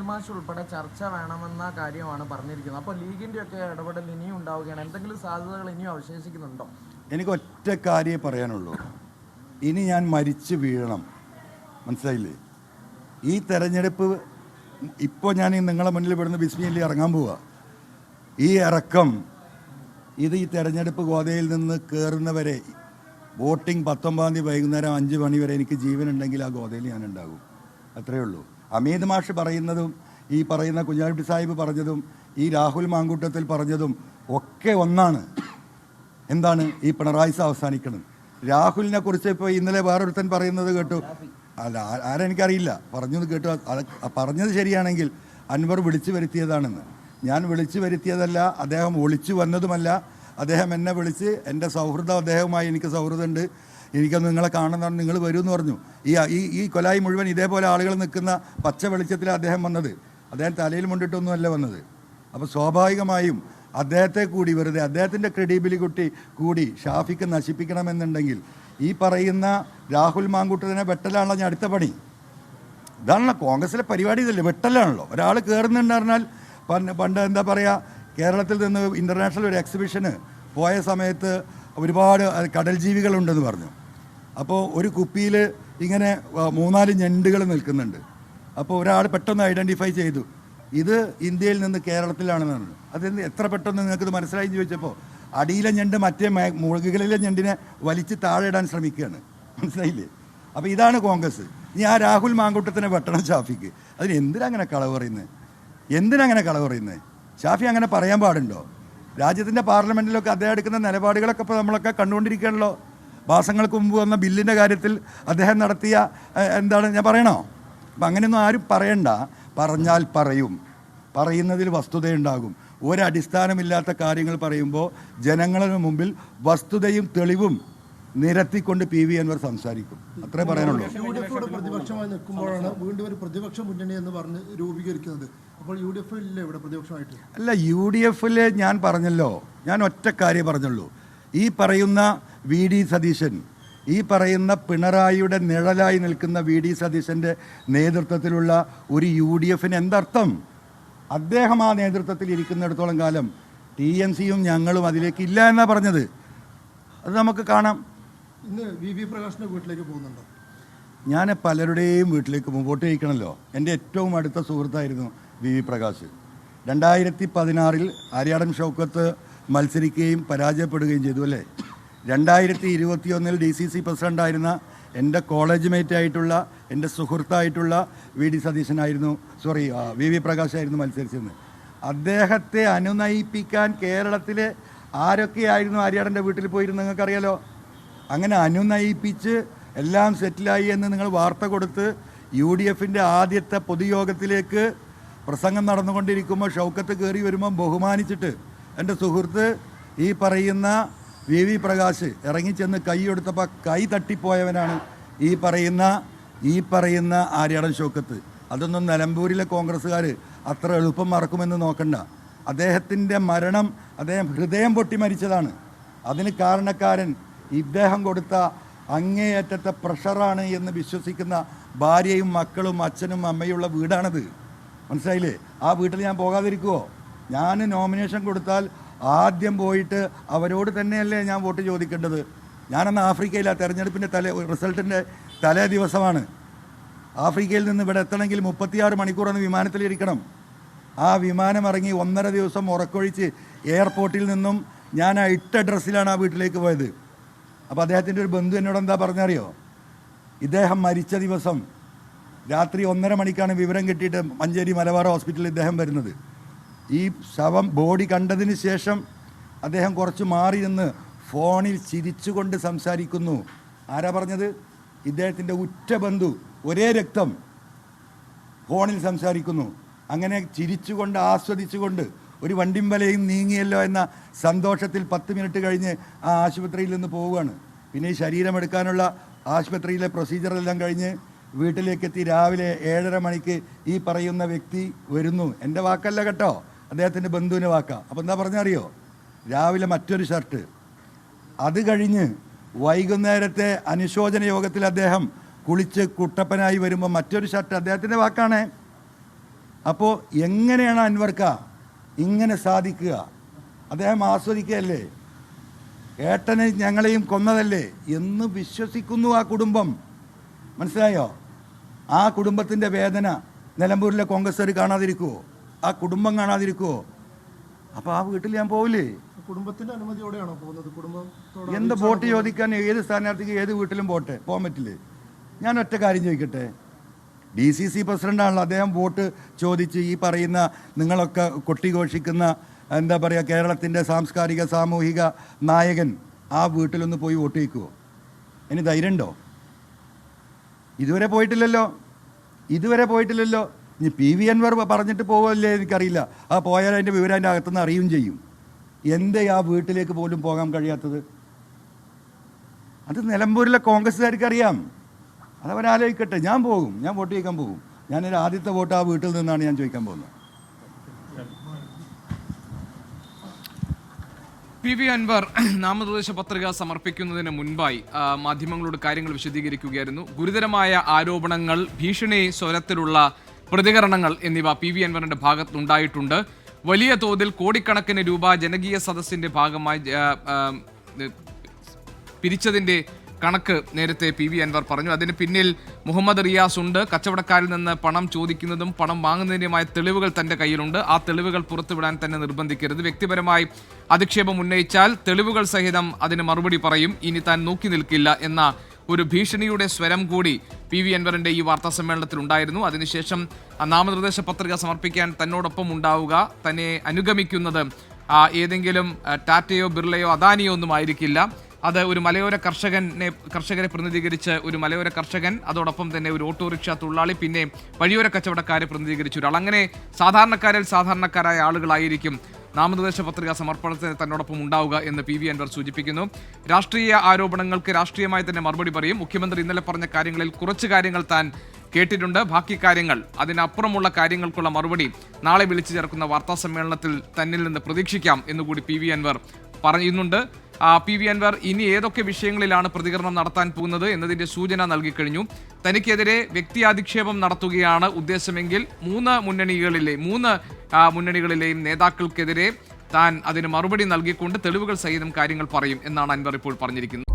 മാഷ് ഉൾപ്പെടെ ചർച്ച വേണമെന്ന കാര്യമാണ് പറഞ്ഞിരിക്കുന്നത്. അപ്പോൾ ലീഗിൻ്റെ ഒക്കെ ഇടപെടൽ ഇനിയും ഉണ്ടാവുകയാണ്. എന്തെങ്കിലും സാധ്യതകൾ ഇനിയും അവശേഷിക്കുന്നുണ്ടോ? എനിക്ക് ഒറ്റ കാര്യമേ പറയാനുള്ളൂ. ഇനി ഞാൻ മരിച്ചു വീഴണം, മനസ്സിലായില്ലേ? ഈ തെരഞ്ഞെടുപ്പ് ഇപ്പോൾ ഞാൻ നിങ്ങളെ മുന്നിൽ പെടുന്ന ബിസ്മിയിൽ ഇറങ്ങാൻ പോവുക. ഈ ഇറക്കം ഈ തെരഞ്ഞെടുപ്പ് ഗോതയിൽ നിന്ന് കയറുന്നവരെ വോട്ടിംഗ് 19 തീയതി വൈകുന്നേരം 5 മണി വരെ എനിക്ക് ജീവനുണ്ടെങ്കിൽ ആ ഗോതയിൽ ഞാൻ ഉണ്ടാകും. അത്രയേ ഉള്ളൂ. അമീത് മാഷ് പറയുന്നതും ഈ പറയുന്ന കുഞ്ഞാലിക്കുട്ടി സാഹിബ് പറഞ്ഞതും ഈ രാഹുൽ മാങ്കൂട്ടത്തിൽ പറഞ്ഞതും ഒക്കെ ഒന്നാണ്. എന്താണ് ഈ പിണറായി അവസാനിക്കണം? രാഹുലിനെ കുറിച്ച് ഇപ്പോൾ ഇന്നലെ വേറൊരുത്തൻ പറയുന്നത് കേട്ടു. അല്ല, ആരെനിക്കറിയില്ല, പറഞ്ഞത് കേട്ടു. പറഞ്ഞത് ശരിയാണെങ്കിൽ അൻവർ വിളിച്ചു വരുത്തിയതാണെന്ന്. ഞാൻ വിളിച്ചു വരുത്തിയതല്ല, അദ്ദേഹം ഒളിച്ചു വന്നതുമല്ല. അദ്ദേഹം എന്നെ വിളിച്ച് എൻ്റെ സൗഹൃദം, അദ്ദേഹവുമായി എനിക്ക് സൗഹൃദമുണ്ട്, എനിക്കൊന്ന് നിങ്ങളെ കാണുന്നതാണ്, നിങ്ങൾ വരുമെന്ന് പറഞ്ഞു. ഈ കൊലായി മുഴുവൻ ഇതേപോലെ ആളുകൾ നിൽക്കുന്ന പച്ച വെളിച്ചത്തിലാണ് അദ്ദേഹം വന്നത്. അദ്ദേഹം തലയിൽ മുണ്ടിട്ടൊന്നുമല്ല വന്നത്. അപ്പോൾ സ്വാഭാവികമായും അദ്ദേഹത്തെ കൂടി വെറുതെ അദ്ദേഹത്തിൻ്റെ ക്രെഡിബിലിറ്റി കൂടി ഷാഫിക്ക് നശിപ്പിക്കണമെന്നുണ്ടെങ്കിൽ ഈ പറയുന്ന രാഹുൽ മാങ്കൂട്ടത്തിനെ വെട്ടലാണല്ലോ ഞാൻ അടുത്ത പണി. ഇതാണല്ലോ കോൺഗ്രസിലെ പരിപാടി. ഇതല്ലേ, വെട്ടലാണല്ലോ. ഒരാൾ കയറുന്നുണ്ട് പറഞ്ഞാൽ പണ്ട് എന്താ പറയുക, കേരളത്തിൽ നിന്ന് ഇൻ്റർനാഷണൽ ഒരു എക്സിബിഷന് പോയ സമയത്ത് ഒരുപാട് കടൽ ജീവികളുണ്ടെന്ന് പറഞ്ഞു. അപ്പോൾ ഒരു കുപ്പിയിൽ ഇങ്ങനെ 3-4 ഞണ്ടുകൾ നിൽക്കുന്നുണ്ട്. അപ്പോൾ ഒരാൾ പെട്ടെന്ന് ഐഡൻറ്റിഫൈ ചെയ്തു, ഇത് ഇന്ത്യയിൽ നിന്ന് കേരളത്തിലാണെന്ന് പറഞ്ഞു. അതെന്ത് എത്ര പെട്ടെന്ന് നിങ്ങൾക്കിത് മനസ്സിലായി ചോദിച്ചപ്പോൾ അടിയിലെ ഞണ്ട് മറ്റേ മുകളിലെ ഞണ്ടിനെ വലിച്ച് താഴെ ഇടാൻ ശ്രമിക്കുകയാണ്. മനസ്സിലായില്ലേ? അപ്പോൾ ഇതാണ് കോൺഗ്രസ്. ഇനി ആ രാഹുൽ മാങ്കൂട്ടത്തിനെ വെട്ടണം ഷാഫിക്ക്. അതിന് എന്തിനങ്ങനെ കളവ് പറയുന്നത്? എന്തിനങ്ങനെ കളവ് പറയുന്നത്? ഷാഫി അങ്ങനെ പറയാൻ പാടുണ്ടോ? രാജ്യത്തിൻ്റെ പാർലമെൻറ്റിലൊക്കെ അദ്ദേഹം എടുക്കുന്ന നിലപാടുകളൊക്കെ ഇപ്പോൾ നമ്മളൊക്കെ കണ്ടുകൊണ്ടിരിക്കുകയാണല്ലോ. മാസങ്ങൾക്ക് മുമ്പ് വന്ന ബില്ലിൻ്റെ കാര്യത്തിൽ അദ്ദേഹം നടത്തിയ എന്താണ് ഞാൻ പറയണോ? അപ്പം അങ്ങനെയൊന്നും ആരും പറയണ്ട. പറഞ്ഞാൽ പറയും, പറയുന്നതിൽ വസ്തുതയുണ്ടാകും. ഒരടിസ്ഥാനമില്ലാത്ത കാര്യങ്ങൾ പറയുമ്പോൾ ജനങ്ങളുടെ മുമ്പിൽ വസ്തുതയും തെളിവും നിരത്തിക്കൊണ്ട് PV അൻവർ സംസാരിക്കും. അത്രേ പറയാനുള്ളൂ. പ്രതിപക്ഷമായി നിൽക്കുമ്പോഴാണ് വീണ്ടും ഒരു പ്രതിപക്ഷ മുന്നണി എന്ന് പറഞ്ഞ് രൂപീകരിക്കുന്നത്. അപ്പോൾ UDF ഇല്ലേ ഇവിടെ പ്രതിപക്ഷമായിട്ട്? അല്ല, UDF ഞാൻ പറഞ്ഞല്ലോ, ഞാൻ ഒറ്റ കാര്യം പറഞ്ഞുള്ളൂ. ഈ പറയുന്ന VD സതീശൻ, ഈ പറയുന്ന പിണറായിയുടെ നിഴലായി നിൽക്കുന്ന VD സതീശൻ്റെ നേതൃത്വത്തിലുള്ള ഒരു UDF എന്തർത്ഥം? അദ്ദേഹം ആ നേതൃത്വത്തിൽ ഇരിക്കുന്നിടത്തോളം കാലം TMCയും ഞങ്ങളും അതിലേക്ക് ഇല്ല എന്നാണ് പറഞ്ഞത്. അത് നമുക്ക് കാണാം. ഇന്ന് VV പ്രകാശിൻ്റെ വീട്ടിലേക്ക് പോകുന്നുണ്ടോ? ഞാൻ പലരുടെയും വീട്ടിലേക്ക് വോട്ട് ചെയ്യിക്കണമല്ലോ. എൻ്റെ ഏറ്റവും അടുത്ത സുഹൃത്തായിരുന്നു VV പ്രകാശ്. 2016 ആര്യാടൻ ഷൗക്കത്ത് മത്സരിക്കുകയും പരാജയപ്പെടുകയും ചെയ്തു അല്ലേ? 2021 DCC പ്രസിഡൻ്റായിരുന്ന എൻ്റെ കോളേജ് മേറ്റായിട്ടുള്ള എൻ്റെ സുഹൃത്തായിട്ടുള്ള VD സതീശനായിരുന്നു, VV പ്രകാശായിരുന്നു മത്സരിച്ചത്. അദ്ദേഹത്തെ അനുനയിപ്പിക്കാൻ കേരളത്തിലെ ആരൊക്കെയായിരുന്നു ആര്യാടൻ്റെ വീട്ടിൽ പോയിരുന്നു നിങ്ങൾക്കറിയാലോ. അങ്ങനെ അനുനയിപ്പിച്ച് എല്ലാം സെറ്റിലായി എന്ന് നിങ്ങൾ വാർത്ത കൊടുത്ത് UDFൻ്റെ ആദ്യത്തെ പൊതുയോഗത്തിലേക്ക് പ്രസംഗം നടന്നുകൊണ്ടിരിക്കുമ്പോൾ ഷൗക്കത്ത് കയറി വരുമ്പം ബഹുമാനിച്ചിട്ട് എൻ്റെ സുഹൃത്ത് ഈ പറയുന്ന VV പ്രകാശ് ഇറങ്ങിച്ചെന്ന് കൈ കൊടുത്തപ്പോൾ കൈ തട്ടിപ്പോയവനാണ് ഈ പറയുന്ന ആര്യാടൻ ഷൗക്കത്ത്. അതൊന്നും നിലമ്പൂരിലെ കോൺഗ്രസ്സുകാർ അത്ര എളുപ്പം മറക്കുമെന്ന് നോക്കണ്ട. അദ്ദേഹത്തിൻ്റെ മരണം അദ്ദേഹം ഹൃദയം പൊട്ടി മരിച്ചതാണ്. അതിന് കാരണക്കാരൻ ഇദ്ദേഹം കൊടുത്ത അങ്ങേയറ്റത്തെ പ്രഷറാണ് എന്ന് വിശ്വസിക്കുന്ന ഭാര്യയും മക്കളും അച്ഛനും അമ്മയുള്ള വീടാണത്. മനസ്സിലായില്ലേ? ആ വീട്ടിൽ ഞാൻ പോകാതിരിക്കുമോ? ഞാൻ നോമിനേഷൻ കൊടുത്താൽ ആദ്യം പോയിട്ട് അവരോട് തന്നെയല്ലേ ഞാൻ വോട്ട് ചോദിക്കേണ്ടത്. ഞാനന്ന് ആഫ്രിക്കയിലാണ്. തെരഞ്ഞെടുപ്പിൻ്റെ റിസൾട്ടിൻ്റെ തലേ ദിവസമാണ്. ആഫ്രിക്കയിൽ നിന്ന് ഇവിടെ എത്തണമെങ്കിൽ 36 മണിക്കൂറൊന്ന് വിമാനത്തിലിരിക്കണം. ആ വിമാനം ഇറങ്ങി 1.5 ദിവസം ഉറക്കൊഴിച്ച് എയർപോർട്ടിൽ നിന്നും ഞാൻ ആ ഇട്ട ഡ്രസ്സിലാണ് ആ വീട്ടിലേക്ക് പോയത്. അപ്പോൾ അദ്ദേഹത്തിൻ്റെ ഒരു ബന്ധു എന്നോട് എന്താ പറഞ്ഞറിയോ? ഇദ്ദേഹം മരിച്ച ദിവസം രാത്രി 1:30 മണിക്കാണ് വിവരം കിട്ടിയിട്ട് മഞ്ചേരി മലബാർ ഹോസ്പിറ്റലിൽ ഇദ്ദേഹം വരുന്നത്. ഈ ബോഡി കണ്ടതിന് ശേഷം അദ്ദേഹം കുറച്ച് മാറി നിന്ന് ഫോണിൽ ചിരിച്ചുകൊണ്ട് സംസാരിക്കുന്നു. ആരാ പറഞ്ഞത്? ഇദ്ദേഹത്തിൻ്റെ ഉറ്റ ബന്ധു, ഒരേ രക്തം, ഫോണിൽ സംസാരിക്കുന്നു. അങ്ങനെ ചിരിച്ചുകൊണ്ട് ആസ്വദിച്ചുകൊണ്ട് ഒരു വണ്ടിമ്പലയും നീങ്ങിയല്ലോ എന്ന സന്തോഷത്തിൽ 10 മിനിറ്റ് കഴിഞ്ഞ് ആ ആശുപത്രിയിൽ നിന്ന് പോവുകയാണ്. പിന്നെ ഈ ശരീരമെടുക്കാനുള്ള ആശുപത്രിയിലെ പ്രൊസീജിയറെല്ലാം കഴിഞ്ഞ് വീട്ടിലേക്കെത്തി രാവിലെ 7:30 മണിക്ക് ഈ പറയുന്ന വ്യക്തി വരുന്നു. എൻ്റെ വാക്കല്ല കേട്ടോ, അദ്ദേഹത്തിൻ്റെ ബന്ധുവിൻ്റെ വാക്കാണ്. അപ്പോൾ എന്താ പറഞ്ഞറിയോ? രാവിലെ മറ്റൊരു ഷർട്ട്, അത് കഴിഞ്ഞ് വൈകുന്നേരത്തെ അനുശോചന യോഗത്തിൽ അദ്ദേഹം കുളിച്ച് കുട്ടപ്പനായി വരുമ്പോൾ മറ്റൊരു ഷർട്ട്, അദ്ദേഹത്തിൻ്റെ വാക്കാണ്. അപ്പോൾ എങ്ങനെയാണ് അൻവർക്ക ഇങ്ങനെ സാധിക്കുക? അദ്ദേഹം ആസ്വദിക്കുകയല്ലേ, ഏട്ടനെ ഞങ്ങളെയും കൊന്നതല്ലേ എന്ന് വിശ്വസിക്കുന്നു ആ കുടുംബം. മനസ്സിലായോ? ആ കുടുംബത്തിൻ്റെ വേദന നിലമ്പൂരിലെ കോൺഗ്രസ്സുകാർ കാണാതിരിക്കുമോ? ആ കുടുംബം കാണാതിരിക്കുമോ? അപ്പോൾ ആ വീട്ടിൽ ഞാൻ പോവില്ലേ? കുടുംബത്തിന്റെ അനുമതിയോടെയാണോ പോകുന്നത്? കുടുംബത്തോട് എന്ത് വോട്ട് ചോദിക്കാൻ ഏത് സ്ഥാനാർത്ഥിക്ക് ഏത് വീട്ടിലും പോകാൻ പറ്റില്ലേ? ഞാൻ ഒറ്റ കാര്യം ചോദിക്കട്ടെ, DCC പ്രസിഡൻ്റാണല്ലോ, അദ്ദേഹം വോട്ട് ചോദിച്ച് ഈ പറയുന്ന നിങ്ങളൊക്കെ കൊട്ടിഘോഷിക്കുന്ന എന്താ പറയുക കേരളത്തിൻ്റെ സാംസ്കാരിക സാമൂഹിക നായകൻ ആ വീട്ടിലൊന്ന് പോയി വോട്ട് ചോദിക്കുമോ? ഇനി ധൈര്യമുണ്ടോ? ഇതുവരെ പോയിട്ടില്ലല്ലോ. ഇനി PV Anwar പറഞ്ഞിട്ട് പോവല്ലേ എനിക്കറിയില്ല. ആ പോയാൽ അതിൻ്റെ വിവരം അതിൻ്റെ അകത്തുനിന്ന് അറിയുകയും ചെയ്യും. എന്തേ ആ വീട്ടിലേക്ക് പോലും പോകാൻ കഴിയാത്തത്? അത് നിലമ്പൂരിലെ കോൺഗ്രസ്സുകാർക്ക് അറിയാം. അതവരാലോചിക്കട്ടെ. ഞാൻ പോകും, ഞാൻ വോട്ട് ചോദിക്കാൻ പോകും. ഞാനൊരു ആദ്യത്തെ വോട്ട് ആ വീട്ടിൽ നിന്നാണ് ഞാൻ ചോദിക്കാൻ പോകുന്നത്. PV Anwar നാമനിർദ്ദേശ പത്രിക സമർപ്പിക്കുന്നതിന് മുൻപായി മാധ്യമങ്ങളോട് കാര്യങ്ങൾ വിശദീകരിക്കുകയായിരുന്നു. ഗുരുതരമായ ആരോപണങ്ങൾ, ഭീഷണി സ്വരത്തിലുള്ള പ്രതികരണങ്ങൾ എന്നിവ PV Anwarന്റെ ഭാഗത്തുണ്ടായിട്ടുണ്ട്. വലിയ തോതിൽ കോടിക്കണക്കിന് രൂപ ജനകീയ സദസ്സിന്റെ ഭാഗമായി പിരിച്ചതിന്റെ കണക്ക് നേരത്തെ PV Anwar പറഞ്ഞു. അതിന് പിന്നിൽ മുഹമ്മദ് റിയാസ് ഉണ്ട്. കച്ചവടക്കാരിൽ നിന്ന് പണം ചോദിക്കുന്നതും പണം വാങ്ങുന്നതിനുമായ തെളിവുകൾ തന്റെ കയ്യിലുണ്ട്. ആ തെളിവുകൾ പുറത്തുവിടാൻ തന്നെ നിർബന്ധിക്കരുത്. വ്യക്തിപരമായി അധിക്ഷേപം ഉന്നയിച്ചാൽ തെളിവുകൾ സഹിതം അതിന് മറുപടി പറയും. ഇനി താൻ നോക്കി നിൽക്കില്ല എന്ന ഒരു ഭീഷണിയുടെ സ്വരം കൂടി PV Anwarന്റെ ഈ വാർത്താ സമ്മേളനത്തിൽ ഉണ്ടായിരുന്നു. അതിനുശേഷം നാമനിർദ്ദേശ പത്രിക സമർപ്പിക്കാൻ തന്നോടൊപ്പം ഉണ്ടാവുക, തന്നെ അനുഗമിക്കുന്നത് ഏതെങ്കിലും ടാറ്റയോ ബിർളയോ അദാനിയോ ഒന്നും ആയിരിക്കില്ല. അത് ഒരു മലയോര കർഷകരെ പ്രതിനിധീകരിച്ച് ഒരു മലയോര കർഷകൻ, അതോടൊപ്പം തന്നെ ഒരു ഓട്ടോറിക്ഷ തൊഴിലാളി, പിന്നെ വഴിയോര കച്ചവടക്കാരെ പ്രതിനിധീകരിച്ച ഒരാൾ. അങ്ങനെ സാധാരണക്കാരിൽ സാധാരണക്കാരായ ആളുകളായിരിക്കും നാമനിർദ്ദേശ പത്രിക സമർപ്പണത്തിന് തന്നോടൊപ്പം ഉണ്ടാവുക എന്ന് PV Anwar സൂചിപ്പിക്കുന്നു. രാഷ്ട്രീയ ആരോപണങ്ങൾക്ക് രാഷ്ട്രീയമായി തന്നെ മറുപടി പറയും. മുഖ്യമന്ത്രി ഇന്നലെ പറഞ്ഞ കാര്യങ്ങളിൽ കുറച്ച് കാര്യങ്ങൾ താൻ കേട്ടിട്ടുണ്ട്. ബാക്കി കാര്യങ്ങൾ, അതിനപ്പുറമുള്ള കാര്യങ്ങൾക്കുള്ള മറുപടി നാളെ വിളിച്ചു ചേർക്കുന്ന വാർത്താ സമ്മേളനത്തിൽ തന്നിൽ നിന്ന് പ്രതീക്ഷിക്കാം എന്നുകൂടി PV Anwar പറയുന്നുണ്ട്. PV Anwar ഇനി ഏതൊക്കെ വിഷയങ്ങളിലാണ് പ്രതികരണം നടത്താൻ പോകുന്നത് എന്നതിന്റെ സൂചന നൽകിക്കഴിഞ്ഞു. തനിക്കെതിരെ വ്യക്തിയാധിക്ഷേപം നടത്തുകയാണ് ഉദ്ദേശമെങ്കിൽ മൂന്ന് മുന്നണികളിലെയും നേതാക്കൾക്കെതിരെ താൻ അതിന് മറുപടി നൽകിക്കൊണ്ട് തെളിവുകൾ സഹിതം കാര്യങ്ങൾ പറയും എന്നാണ് Anwar ഇപ്പോൾ പറഞ്ഞിരിക്കുന്നത്.